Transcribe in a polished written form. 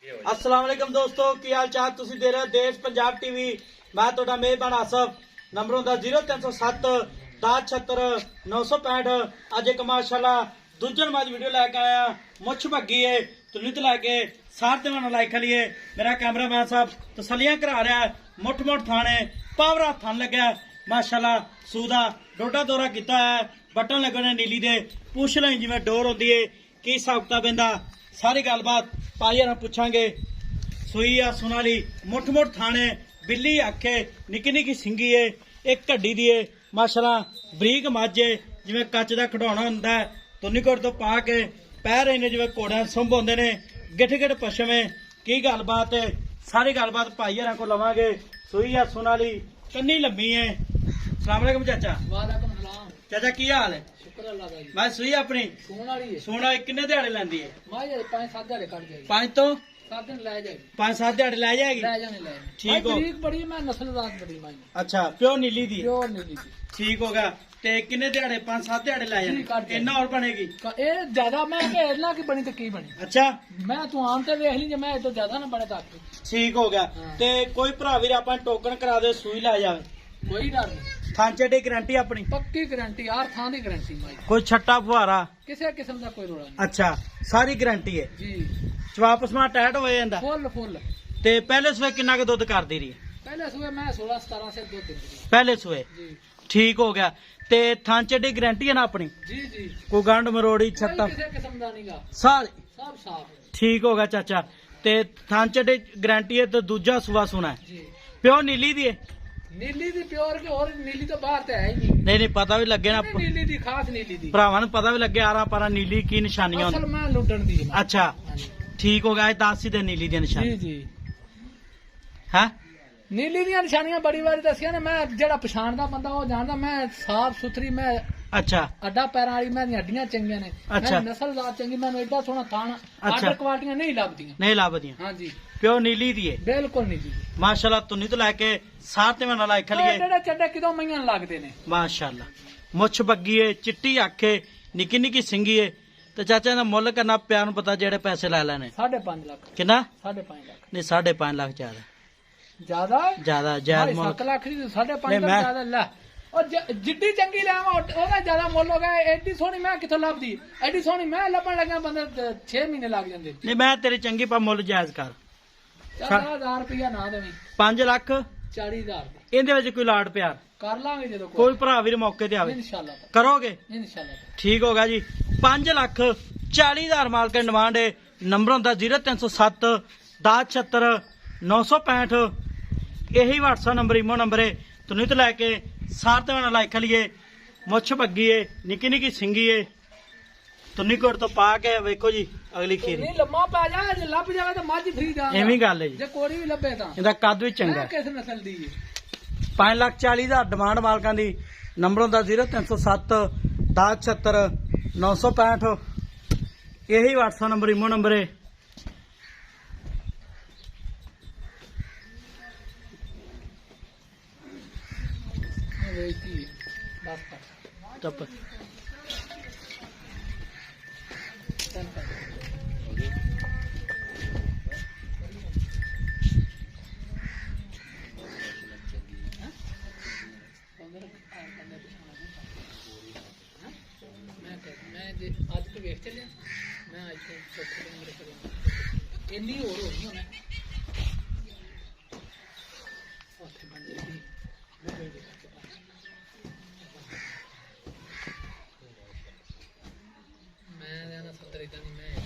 अस्सलाम वालेकुम दोस्तों, की हाल चाल? तुसी दे रहे हो देश पंजाब टीवी। मैं तुहाडा मेहरबान आसफ। नंबर होंदा 0307 1076 965। अज एक माशाल्लाह दूजन माज वीडियो लैके आया। मुछ भगी है तुनित लैके सार ते मन लाइक खलिए। मेरा कैमरामैन साहब तसलियां करा रहा है। मुठ मुठ थाने पावरा थान लग्या माशाल्लाह। सूदा डोडा दौरा किया है। बटन लगे ने नीली दे पुछ लें जिवें डोर होंदी है की हिसाब किताब इहदा सारी गलबात पाई ना पुछांगे। सुई आ सोनाली मुठ मुठ थाने बिल्ली आखे निकी निकी सिंगी है एक घड्डी दी है माशाल्लाह। बरीक मझ है जिवें कच दा खिडौना हुंदा है। तुन्नीकोट तो पा के पैर इन्हें जिवें घोड़ियां सुंभ होंदे ने। गिठ गिठ पशम है की गलबात है सारी गलबात भाई हरां को लवांगे। सुई आ सोनाली कन्नी लम्मी है। सलाम अलैकुम चाचा। वालेकुम सलाम चाचा की हाल है? शुक्र अल्लाह दा। मैं सुई अपनी सोन वाली है। सोना किन्ने दिहाड़े लैंदी है? मैं ये 5-7 दिहाड़े कट जाएगी। 5 तो 7 दिन ले जाएगी। 5-7 दिहाड़े लै जाएगी। ले जाने ले ठीक हो। तरीक बड़ी मैं नस्लदार बड़ी मैं अच्छा प्योर नीली दी प्योर नहीं दी ठीक होगा। ते किन्ने दिहाड़े 5-7 दिहाड़े लै जाने इन्ना और बनेगी? ए ज्यादा मैं के इतना की बनी तो की बनी। अच्छा मैं तू आम ते वेख ली जे मैं तो ज्यादा ना बने तक ठीक हो गया। हाँ। ते कोई भरा वीर अपन टोकन करा दे सुई लै जावे। कोई डर नहीं। थांचे दी गारंटी अपनी पक्की गारंटी यार थां दी गारंटी मैं कोई छट्टा फुहारा किसी किस्म का कोई रोड़ा नहीं। अच्छा सारी गारंटी है। जी वापस में टाइट हो जांदा। फुल फुल ते पहले सुबह किन्ना के दुध कर दी रही? पहले सुबह मैं 16-17 से 2 दिन पहले सुबह जी ठीक हो गया। ते थांचे दी गारंटी है ना अपनी? जी जी कोई गंढ मरोड़ी छट्टा किसी किस्म का नहींगा सारी सब साफ ठीक हो गया चाचा। ते थांचे दी गारंटी है तो दूजा सुबह सुना है जी। प्योर नीली दी है? नीली दी प्योर के और नीली तो बाहर ते है ही नहीं। नहीं नहीं पता भी लगे ना नीली दी खास नीली दी भरावां नूं पता भी लगे आरा पारा नीली की निशानियां असल होंदी। मैं लुटन दी है। अच्छा हाँ जी। ठीक हो गया। 10 ही दे नीली दी जी निशानी जी है। नीली दी निशानियां बड़ी बारी दसियां ने। मैं जेड़ा पछाणदा बंदा वो जानदा मैं साफ सुथरी मैं अच्छा अड्डा पैरां वाली मैं हड्डियां चंगियां ने। अच्छा। मैं नस्लदार चंगी मैनू एडा सोहना थान अच्छा। आर्डर क्वालिटियां नहीं लभदियां। नहीं लाभदियां हाँ जी प्योर नीली दी है बिल्कुल नहीं जी। माशाल्लाह। तुन्नी तो लैके सार ते मैं लाइक खलिए जेड़े चड्डे किदों मईयां लगदे ने माशाल्लाह। मुछ बग्गी है चिट्टी आखे निकी निकी सिंगी है। तो चाचा ना मुੱਲ करना प्यार ਨੂੰ ਪਤਾ ਜਿਹੜੇ ਪੈਸੇ ਲੈ ਲੈਣੇ 5.5 ਲੱਖ ਕਿੰਨਾ? 5.5 ਲੱਖ ਨਹੀਂ 5.5 ਲੱਖ ਜ਼ਿਆਦਾ ज्यादा ਜ਼ਿਆਦਾ ਜਾਇਜ਼ ਮੁੱਲ 7 ਲੱਖ ਦੀ 5.5 ਨਹੀਂ, ਲੱਖ ਮੈਂ- ਜ਼ਿਆਦਾ ਲੈ ਉਹ ਜਿੱਡੀ ਚੰਗੀ ਲੈਵਾਂ ਉਹਦਾ ਜ਼ਿਆਦਾ ਮੁੱਲ ਹੋ ਗਿਆ। ਐਡੀ ਸੋਹਣੀ ਮੈਂ ਕਿੱਥੋਂ ਲੱਭਦੀ? ਐਡੀ ਸੋਹਣੀ ਮੈਂ ਲੱਭਣ ਲੱਗਿਆ ਬੰਦੇ 6 ਮਹੀਨੇ ਲੱਗ ਜਾਂਦੇ। ਨਹੀਂ ਮੈਂ ਤੇਰੀ ਚੰਗੀ ਪਾ ਮੁੱਲ ਜਾਇਜ਼ ਕਰ। 40,000 ਰੁਪਇਆ ਨਾ ਦੇਵੀਂ 5 ਲੱਖ 40,000 ਇਹਦੇ ਵਿੱਚ ਕੋਈ ਲਾਡ ਪਿਆਰ ਕਰ ਲਾਂਗੇ ਜਦੋਂ ਕੋਈ ਭਰਾ ਵੀਰ ਮੌਕੇ ਤੇ ਆਵੇ ਇਨਸ਼ਾਅੱਲਾ ਕਰੋਗੇ? ਇਨਸ਼ਾਅੱਲਾ ਠੀਕ ਹੋਗਾ ਜੀ। 5 ਲੱਖ 40,000 ਮਾਲਕ ਡਿਮਾਂਡ ਹੈ। ਨੰਬਰ ਹੁੰਦਾ 0307 1076 965। यही व्हाट्सएप नंबर इमो नंबर है। तुनित लैके सार ते मैं लाइक खलिए मुछ भगी है निकी निकी सिंगी है। तुन्नीकोट तो पा के वेखो जी अगली खीर ਨਹੀਂ ਲੰਮਾ ਪੈ ਜਾ ਜੇ ਲੱਭ ਜਾਵੇ ਤਾਂ ਮੱਝ ਫਰੀ ਦਾ एवं गल है जी। ਜੇ ਕੋੜੀ ਵੀ ਲੱਭੇ ਤਾਂ ਇਹਦਾ ਕੱਦ ਵੀ ਚੰਗਾ ਕਿਸ ਨਸਲ ਦੀ ਹੈ? 5,40,000 ਡਿਮਾਂਡ ਮਾਲਕਾਂ ਦੀ। ਨੰਬਰ ਹੁੰਦਾ 0307 1076 965। यही व्हाट्सएप नंबर इमो नंबर है। ਇਹ ਵੇਚੀ ਬਸ ਕਰ तब ਮੈਂ ਜੇ ਅੱਜ ਤੋਂ ਵੇਖ ਚੱਲਿਆ ਮੈਂ ਅੱਜ ਤੋਂ ਚੌਥੇ ਦਿਨ ਮੇਰੇ ਕੋਲ ਇੰਨੀ ਹੋਰ ਹੋ ਗਈ ਹੁਣ ਉੱਥੇ ਬੰਦੇ ਦੀ ਮੈਂ ਨਾ 70 ਇਦਾਂ ਨਹੀਂ ਮੈਂ